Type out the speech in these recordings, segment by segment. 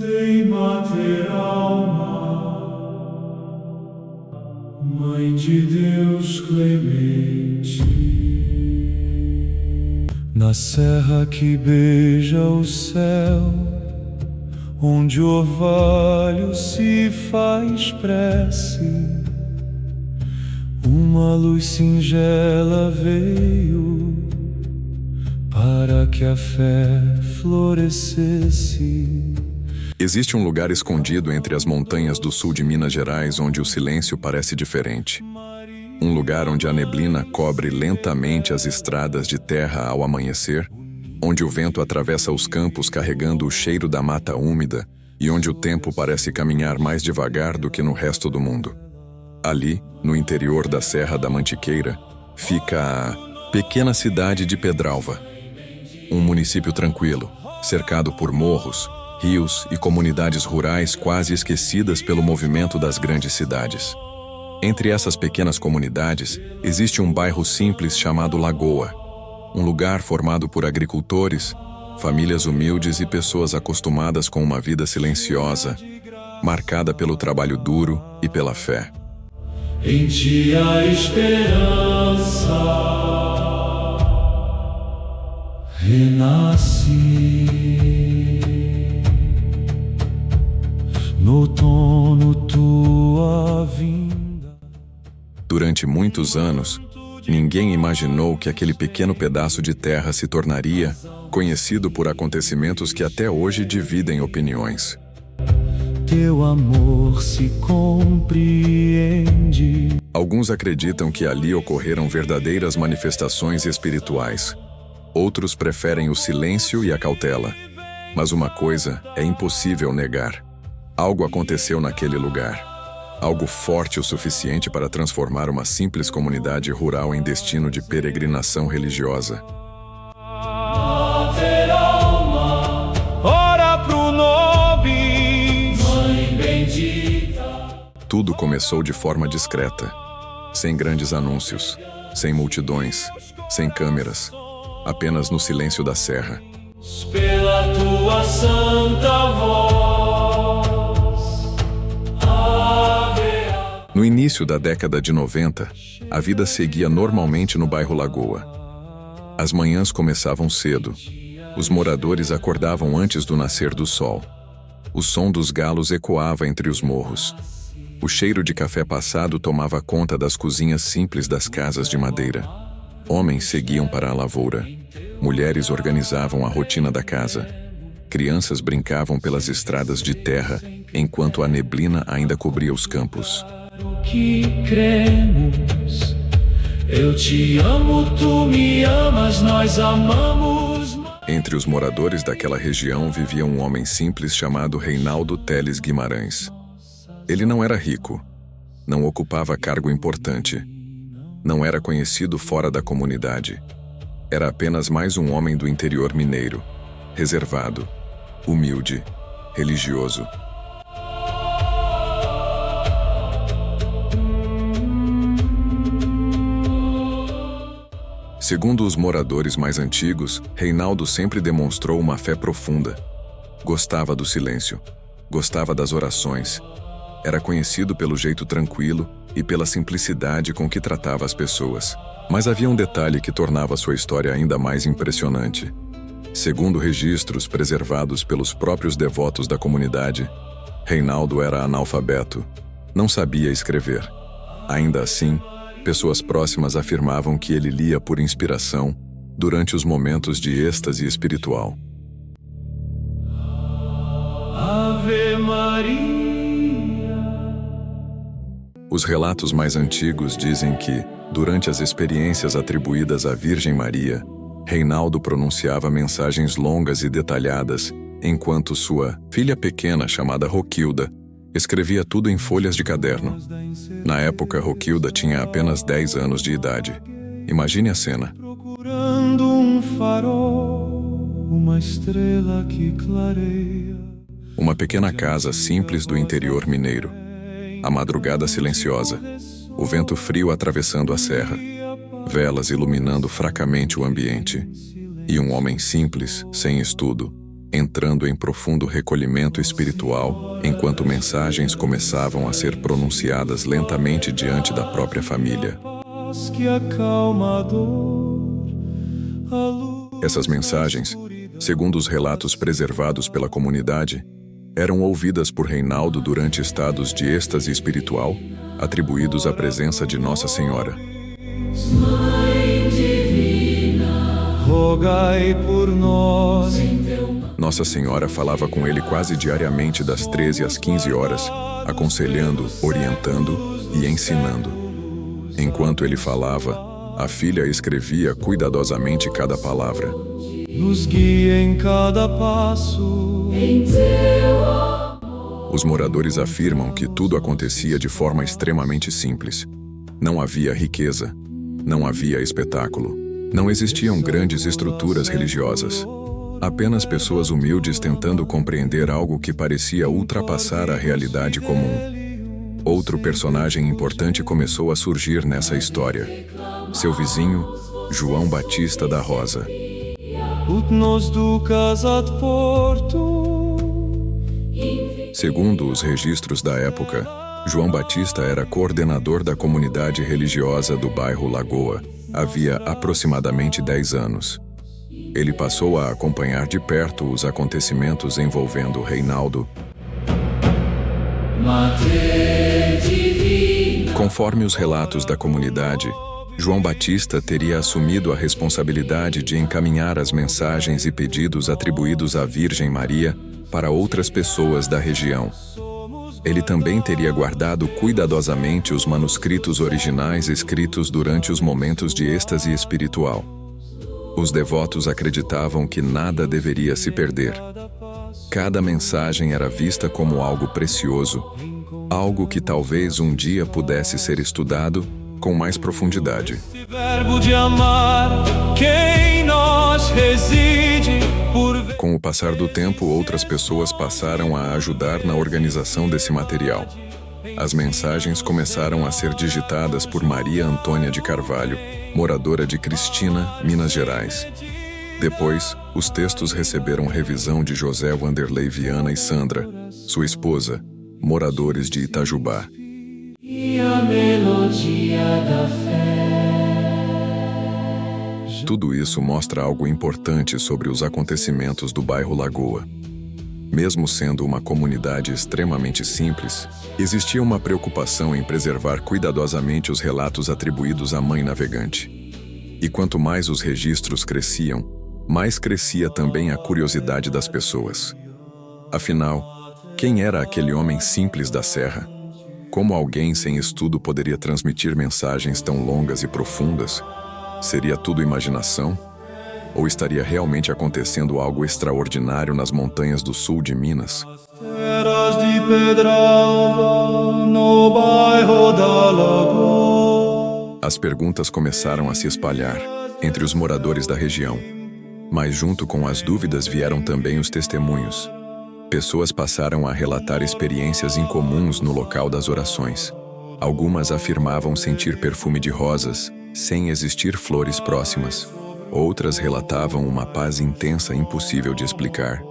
Dei mater alma, Mãe de Deus clemente, na serra que beija o céu, onde o orvalho se faz prece, uma luz singela veio para que a fé florescesse. Existe um lugar escondido entre as montanhas do sul de Minas Gerais onde o silêncio parece diferente. Um lugar onde a neblina cobre lentamente as estradas de terra ao amanhecer, onde o vento atravessa os campos carregando o cheiro da mata úmida e onde o tempo parece caminhar mais devagar do que no resto do mundo. Ali, no interior da Serra da Mantiqueira, fica a pequena cidade de Pedralva. Um município tranquilo, cercado por morros, rios e comunidades rurais quase esquecidas pelo movimento das grandes cidades. Entre essas pequenas comunidades, existe um bairro simples chamado Lagoa, um lugar formado por agricultores, famílias humildes e pessoas acostumadas com uma vida silenciosa, marcada pelo trabalho duro e pela fé. Em ti a esperança renasce. No outono tua vinda. Durante muitos anos, ninguém imaginou que aquele pequeno pedaço de terra se tornaria conhecido por acontecimentos que até hoje dividem opiniões. Teu amor se compreende. Alguns acreditam que ali ocorreram verdadeiras manifestações espirituais. Outros preferem o silêncio e a cautela. Mas uma coisa é impossível negar. Algo aconteceu naquele lugar. Algo forte o suficiente para transformar uma simples comunidade rural em destino de peregrinação religiosa. Mater alma, ora pro nobis, Mãe bendita. Tudo começou de forma discreta, sem grandes anúncios, sem multidões, sem câmeras, apenas no silêncio da serra. Pela tua santa voz. No início da década de 90, a vida seguia normalmente no bairro Lagoa. As manhãs começavam cedo. Os moradores acordavam antes do nascer do sol. O som dos galos ecoava entre os morros. O cheiro de café passado tomava conta das cozinhas simples das casas de madeira. Homens seguiam para a lavoura. Mulheres organizavam a rotina da casa. Crianças brincavam pelas estradas de terra, enquanto a neblina ainda cobria os campos. Que cremos, eu te amo, tu me amas, nós amamos. Entre os moradores daquela região vivia um homem simples chamado Reinaldo Teles Guimarães. Ele não era rico, não ocupava cargo importante, não era conhecido fora da comunidade. Era apenas mais um homem do interior mineiro, reservado, humilde, religioso. Segundo os moradores mais antigos, Reinaldo sempre demonstrou uma fé profunda. Gostava do silêncio, gostava das orações. Era conhecido pelo jeito tranquilo e pela simplicidade com que tratava as pessoas. Mas havia um detalhe que tornava sua história ainda mais impressionante. Segundo registros preservados pelos próprios devotos da comunidade, Reinaldo era analfabeto, não sabia escrever. Ainda assim, pessoas próximas afirmavam que ele lia por inspiração durante os momentos de êxtase espiritual. Ave Maria. Os relatos mais antigos dizem que, durante as experiências atribuídas à Virgem Maria, Reinaldo pronunciava mensagens longas e detalhadas, enquanto sua filha pequena, chamada Roquilda, escrevia tudo em folhas de caderno. Na época, Roquilda tinha apenas 10 anos de idade. Imagine a cena. Procurando um farol, uma estrela que clareia. Uma pequena casa simples do interior mineiro. A madrugada silenciosa. O vento frio atravessando a serra. Velas iluminando fracamente o ambiente. E um homem simples, sem estudo, entrando em profundo recolhimento espiritual, enquanto mensagens começavam a ser pronunciadas lentamente diante da própria família. Que acalma a dor, a luz. Essas mensagens, segundo os relatos preservados pela comunidade, eram ouvidas por Reinaldo durante estados de êxtase espiritual, atribuídos à presença de Nossa Senhora. Mãe divina, rogai por nós. Nossa Senhora falava com ele quase diariamente das 13 às 15 horas, aconselhando, orientando e ensinando. Enquanto ele falava, a filha escrevia cuidadosamente cada palavra. Nos guia em cada passo. Os moradores afirmam que tudo acontecia de forma extremamente simples. Não havia riqueza, não havia espetáculo, não existiam grandes estruturas religiosas. Apenas pessoas humildes tentando compreender algo que parecia ultrapassar a realidade comum. Outro personagem importante começou a surgir nessa história. Seu vizinho, João Batista da Rosa. Ut-nos ducas ad portum. Segundo os registros da época, João Batista era coordenador da comunidade religiosa do bairro Lagoa, havia aproximadamente 10 anos. Ele passou a acompanhar de perto os acontecimentos envolvendo Reinaldo. Conforme os relatos da comunidade, João Batista teria assumido a responsabilidade de encaminhar as mensagens e pedidos atribuídos à Virgem Maria para outras pessoas da região. Ele também teria guardado cuidadosamente os manuscritos originais escritos durante os momentos de êxtase espiritual. Os devotos acreditavam que nada deveria se perder. Cada mensagem era vista como algo precioso, algo que talvez um dia pudesse ser estudado com mais profundidade. Esse verbo de amar, que em nós reside por... Com o passar do tempo, outras pessoas passaram a ajudar na organização desse material. As mensagens começaram a ser digitadas por Maria Antônia de Carvalho, moradora de Cristina, Minas Gerais. Depois, os textos receberam revisão de José Wanderlei Viana e Sandra, sua esposa, moradores de Itajubá. E a melodia da fé. Tudo isso mostra algo importante sobre os acontecimentos do bairro Lagoa. Mesmo sendo uma comunidade extremamente simples, existia uma preocupação em preservar cuidadosamente os relatos atribuídos à mãe navegante. E quanto mais os registros cresciam, mais crescia também a curiosidade das pessoas. Afinal, quem era aquele homem simples da serra? Como alguém sem estudo poderia transmitir mensagens tão longas e profundas? Seria tudo imaginação? Ou estaria realmente acontecendo algo extraordinário nas montanhas do sul de Minas? Terras de Pedralva, no bairro da Lagoa. As perguntas começaram a se espalhar entre os moradores da região. Mas junto com as dúvidas vieram também os testemunhos. Pessoas passaram a relatar experiências incomuns no local das orações. Algumas afirmavam sentir perfume de rosas, sem existir flores próximas. Outras relatavam uma paz intensa impossível de explicar.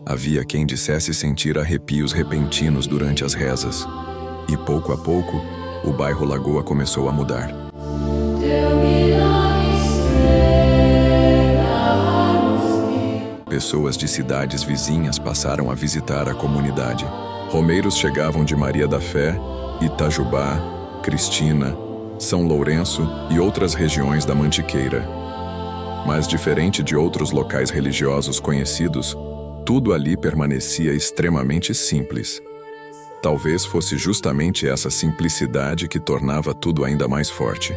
Havia quem dissesse sentir arrepios repentinos durante as rezas. E pouco a pouco, o bairro Lagoa começou a mudar. Pessoas de cidades vizinhas passaram a visitar a comunidade. Romeiros chegavam de Maria da Fé, Itajubá, Cristina, São Lourenço e outras regiões da Mantiqueira. Mas diferente de outros locais religiosos conhecidos, tudo ali permanecia extremamente simples. Talvez fosse justamente essa simplicidade que tornava tudo ainda mais forte.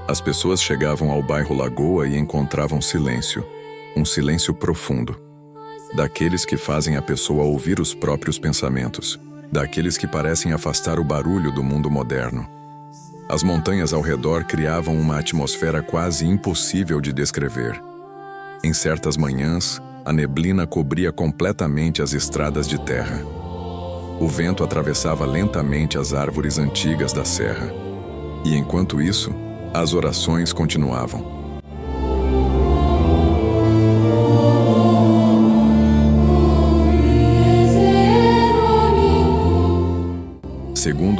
As pessoas chegavam ao bairro Lagoa e encontravam silêncio, um silêncio profundo. Daqueles que fazem a pessoa ouvir os próprios pensamentos, daqueles que parecem afastar o barulho do mundo moderno. As montanhas ao redor criavam uma atmosfera quase impossível de descrever. Em certas manhãs, a neblina cobria completamente as estradas de terra. O vento atravessava lentamente as árvores antigas da serra. E enquanto isso, as orações continuavam.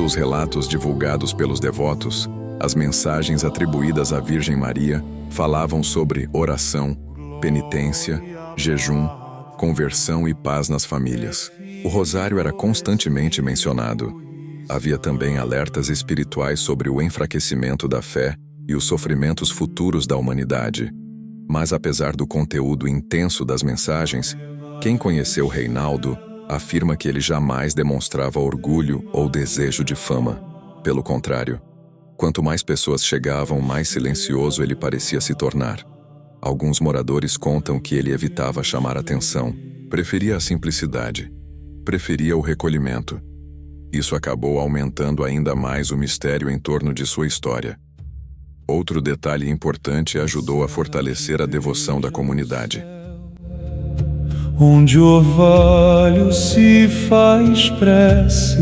Pelos relatos divulgados pelos devotos, as mensagens atribuídas à Virgem Maria falavam sobre oração, penitência, jejum, conversão e paz nas famílias. O rosário era constantemente mencionado. Havia também alertas espirituais sobre o enfraquecimento da fé e os sofrimentos futuros da humanidade. Mas apesar do conteúdo intenso das mensagens, quem conheceu Reinaldo afirma que ele jamais demonstrava orgulho ou desejo de fama. Pelo contrário, quanto mais pessoas chegavam, mais silencioso ele parecia se tornar. Alguns moradores contam que ele evitava chamar atenção, preferia a simplicidade, preferia o recolhimento. Isso acabou aumentando ainda mais o mistério em torno de sua história. Outro detalhe importante ajudou a fortalecer a devoção da comunidade. Onde o orvalho se faz prece.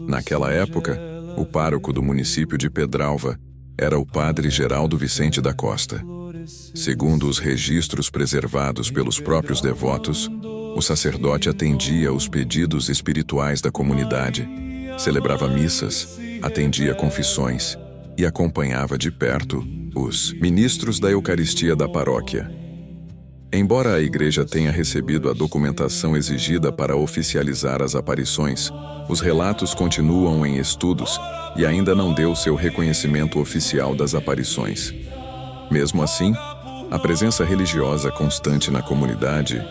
Naquela época, o pároco do município de Pedralva era o padre Geraldo Vicente da Costa. Segundo os registros preservados pelos próprios devotos, o sacerdote atendia os pedidos espirituais da comunidade, celebrava missas, atendia confissões e acompanhava de perto os ministros da Eucaristia da paróquia. Embora a igreja tenha recebido a documentação exigida para oficializar as aparições, os relatos continuam em estudos e ainda não deu seu reconhecimento oficial das aparições. Mesmo assim, a presença religiosa constante na comunidade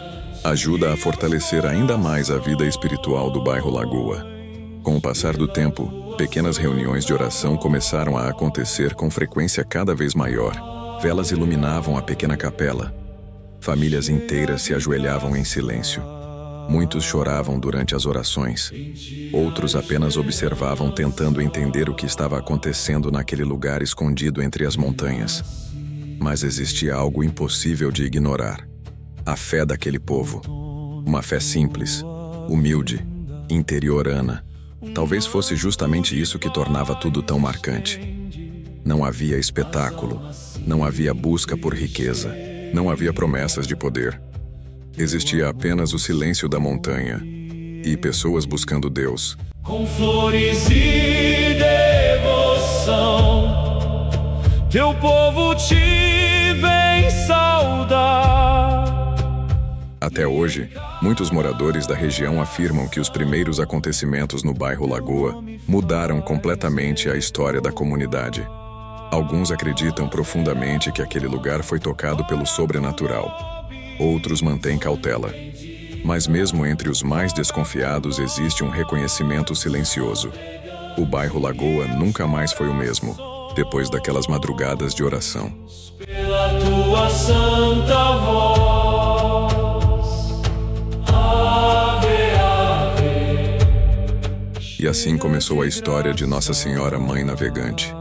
ajuda a fortalecer ainda mais a vida espiritual do bairro Lagoa. Com o passar do tempo, pequenas reuniões de oração começaram a acontecer com frequência cada vez maior. Velas iluminavam a pequena capela. Famílias inteiras se ajoelhavam em silêncio. Muitos choravam durante as orações. Outros apenas observavam, tentando entender o que estava acontecendo naquele lugar escondido entre as montanhas. Mas existia algo impossível de ignorar: a fé daquele povo. Uma fé simples, humilde, interiorana. Talvez fosse justamente isso que tornava tudo tão marcante. Não havia espetáculo, não havia busca por riqueza, não havia promessas de poder. Existia apenas o silêncio da montanha e pessoas buscando Deus. Com flores e devoção, teu povo te vem saudar. Até hoje, muitos moradores da região afirmam que os primeiros acontecimentos no bairro Lagoa mudaram completamente a história da comunidade. Alguns acreditam profundamente que aquele lugar foi tocado pelo sobrenatural. Outros mantêm cautela. Mas mesmo entre os mais desconfiados existe um reconhecimento silencioso. O bairro Lagoa nunca mais foi o mesmo, depois daquelas madrugadas de oração. Pela tua santa voz, ave, ave. E assim começou a história de Nossa Senhora Mãe Navegante.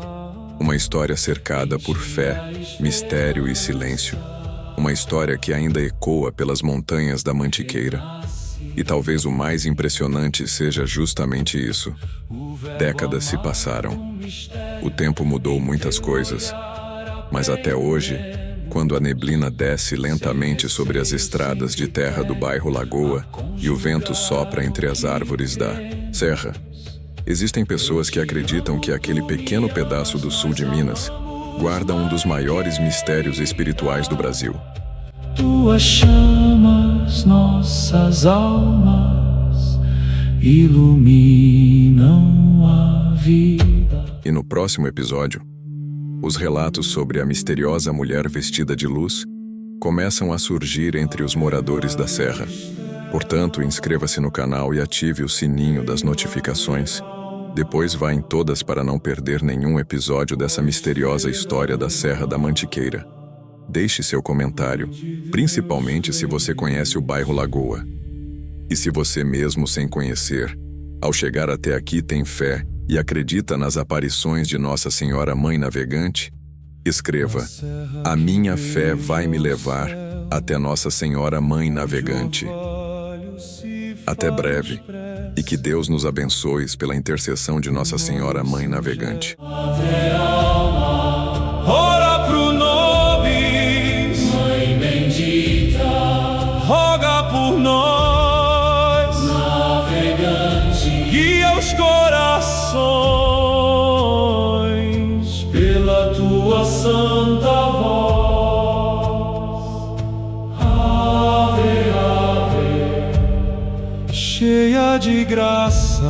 Uma história cercada por fé, mistério e silêncio. Uma história que ainda ecoa pelas montanhas da Mantiqueira. E talvez o mais impressionante seja justamente isso. Décadas se passaram. O tempo mudou muitas coisas. Mas até hoje, quando a neblina desce lentamente sobre as estradas de terra do bairro Lagoa e o vento sopra entre as árvores da serra, existem pessoas que acreditam que aquele pequeno pedaço do sul de Minas guarda um dos maiores mistérios espirituais do Brasil. Tuas chamas, nossas almas, iluminam a vida. E no próximo episódio, os relatos sobre a misteriosa mulher vestida de luz começam a surgir entre os moradores da serra. Portanto, inscreva-se no canal e ative o sininho das notificações. Depois vá em todas para não perder nenhum episódio dessa misteriosa história da Serra da Mantiqueira. Deixe seu comentário, principalmente se você conhece o bairro Lagoa. E se você mesmo sem conhecer, ao chegar até aqui tem fé e acredita nas aparições de Nossa Senhora Mãe Navegante, escreva: a minha fé vai me levar até Nossa Senhora Mãe Navegante. Até breve, e que Deus nos abençoe pela intercessão de Nossa Senhora Mãe Navegante. Ora pro nobis, Mãe bendita, roga por nós, navegantes. guia os corações pela tua santa voz. Ave, ave, cheia de graça,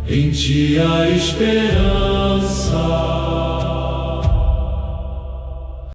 em ti a esperança.